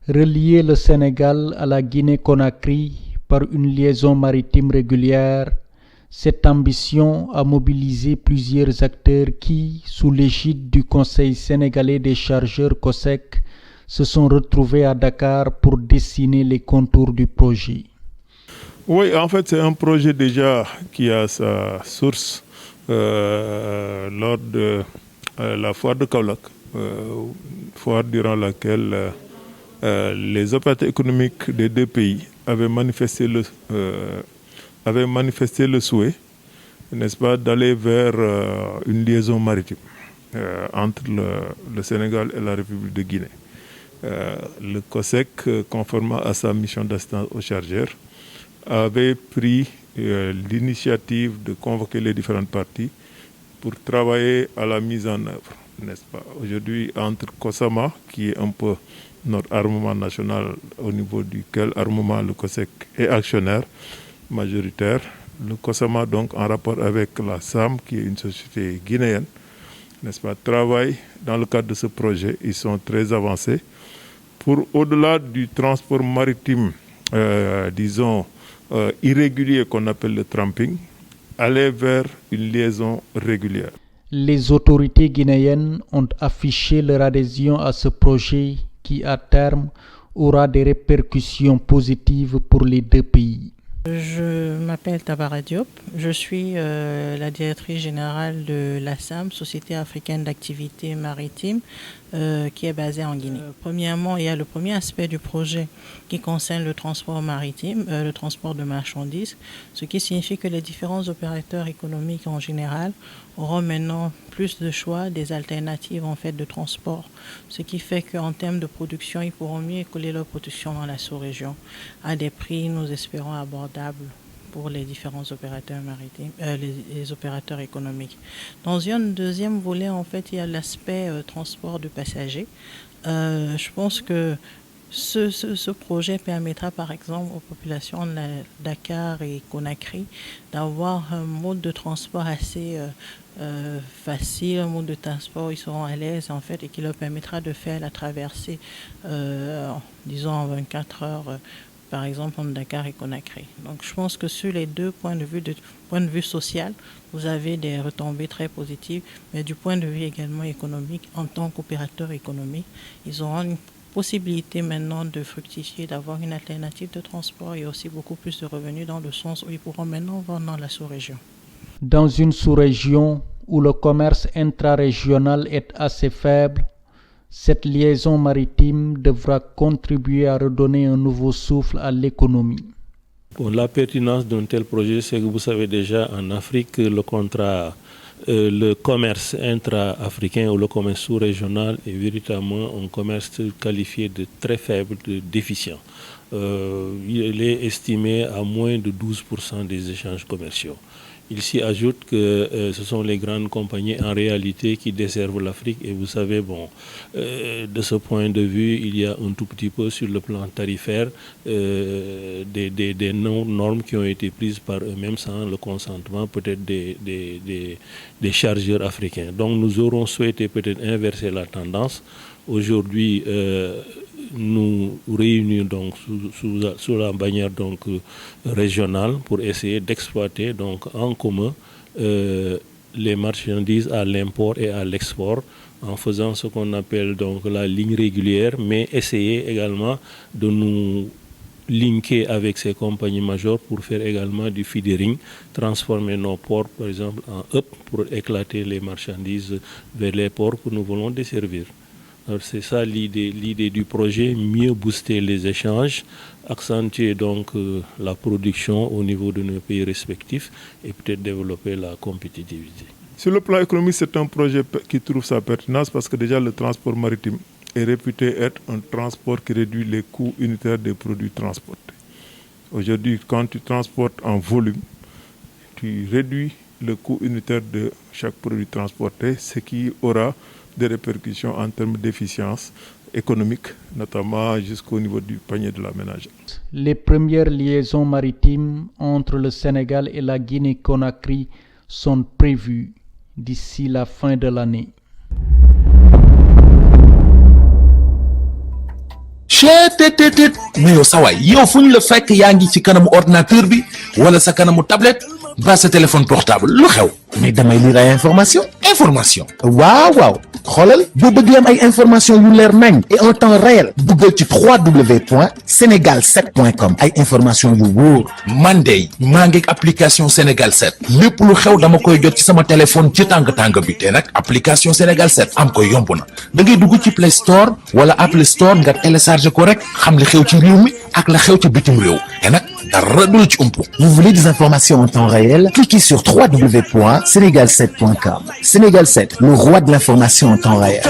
Relier le Sénégal à la Guinée-Conakry par une liaison maritime régulière, cette ambition a mobilisé plusieurs acteurs qui, sous l'égide du Conseil sénégalais des chargeurs COSEC, se sont retrouvés à Dakar pour dessiner les contours du projet. Oui, en fait, c'est un projet déjà qui a sa source lors de la foire de Kaolack, foire durant laquelle les opérateurs économiques des deux pays avaient manifesté le souhait, n'est-ce pas, d'aller vers une liaison maritime entre le Sénégal et la République de Guinée. Le COSEC, conformément à sa mission d'assistance aux chargeurs, avait pris l'initiative de convoquer les différentes parties pour travailler à la mise en œuvre, n'est-ce pas. Aujourd'hui, entre COSAMA, qui est un peu notre armement national au niveau duquel armement le COSEC est actionnaire majoritaire, le COSAMA, donc en rapport avec la SAM, qui est une société guinéenne, n'est-ce pas, travaille dans le cadre de ce projet. Ils sont très avancés pour, au-delà du transport maritime, irrégulier qu'on appelle le tramping, aller vers une liaison régulière. Les autorités guinéennes ont affiché leur adhésion à ce projet qui, à terme, aura des répercussions positives pour les deux pays. Je m'appelle Tabara Diop, je suis la directrice générale de la SAM, Société africaine d'activité maritime, qui est basée en Guinée. Premièrement, il y a le premier aspect du projet qui concerne le transport maritime, le transport de marchandises, ce qui signifie que les différents opérateurs économiques en général auront maintenant plus de choix, des alternatives en fait de transport, ce qui fait qu'en termes de production, ils pourront mieux écouler leur production dans la sous-région à des prix, nous espérons, abordables pour les différents opérateurs maritimes, les opérateurs économiques. Dans un deuxième volet, en fait, il y a l'aspect transport de passagers. Je pense que ce projet permettra par exemple aux populations de Dakar et Conakry d'avoir un mode de transport assez facile, un mode de transport où ils seront à l'aise en fait et qui leur permettra de faire la traversée, disons en 24 heures, par exemple entre Dakar et Conakry. Donc je pense que sur les deux points de vue social, vous avez des retombées très positives, mais du point de vue également économique, en tant qu'opérateur économique, ils auront une possibilité maintenant de fructifier, d'avoir une alternative de transport et aussi beaucoup plus de revenus dans le sens où ils pourront maintenant vendre dans la sous-région. Dans une sous-région où le commerce intra-régional est assez faible, cette liaison maritime devra contribuer à redonner un nouveau souffle à l'économie. Bon, la pertinence d'un tel projet, c'est que vous savez déjà en Afrique, le commerce intra-africain ou le commerce sous-régional est véritablement un commerce qualifié de très faible, de déficient. Il est estimé à moins de 12% des échanges commerciaux. Il s'y ajoute que ce sont les grandes compagnies en réalité qui desservent l'Afrique et vous savez, de ce point de vue, il y a un tout petit peu sur le plan tarifaire des normes qui ont été prises par eux-mêmes sans le consentement peut-être des chargeurs africains. Donc nous aurons souhaité peut-être inverser la tendance. Aujourd'hui, nous réunir donc sous la bannière donc régionale pour essayer d'exploiter donc en commun les marchandises à l'import et à l'export en faisant ce qu'on appelle donc la ligne régulière, mais essayer également de nous linker avec ces compagnies majeures pour faire également du feedering, transformer nos ports par exemple en hub pour éclater les marchandises vers les ports que nous voulons desservir. Alors c'est ça l'idée du projet, mieux booster les échanges, accentuer donc la production au niveau de nos pays respectifs et peut-être développer la compétitivité. Sur le plan économique, c'est un projet qui trouve sa pertinence parce que déjà le transport maritime est réputé être un transport qui réduit les coûts unitaires des produits transportés. Aujourd'hui, quand tu transportes en volume, tu réduis le coût unitaire de chaque produit transporté, ce qui aura des répercussions en termes d'efficience économique, notamment jusqu'au niveau du panier de la ménagère. Les premières liaisons maritimes entre le Sénégal et la Guinée-Conakry sont prévues d'ici la fin de l'année. cheetetetet mais yow sa waay yow fu ñu la fekk yaa ngi ci kanamu ordinateur bi wala sa kanamu tablette ba sa téléphone portable lu xew mais damay lire ay information waaw xoolal boo bëgg am ay information yu leer nañ et en temps réel duggal ci www.senegal7.com ay information yu wóor man de maa ngi application Sénégal 7 lépp lu xew dama koy jot ci sama téléphone ci tàng bi te nag application Sénégal 7 am ko yomb na da ngay dugg ci Play Store wala Apple Store nga télécharger ko rek xam li xew ci réew mi ak la xew ci bitim réew te nag dara du la ci umpu. Vous voulez des informations en temps réel? Cliquez sur www.senegal7.com. Sénégal 7, le roi de l'information en temps réel.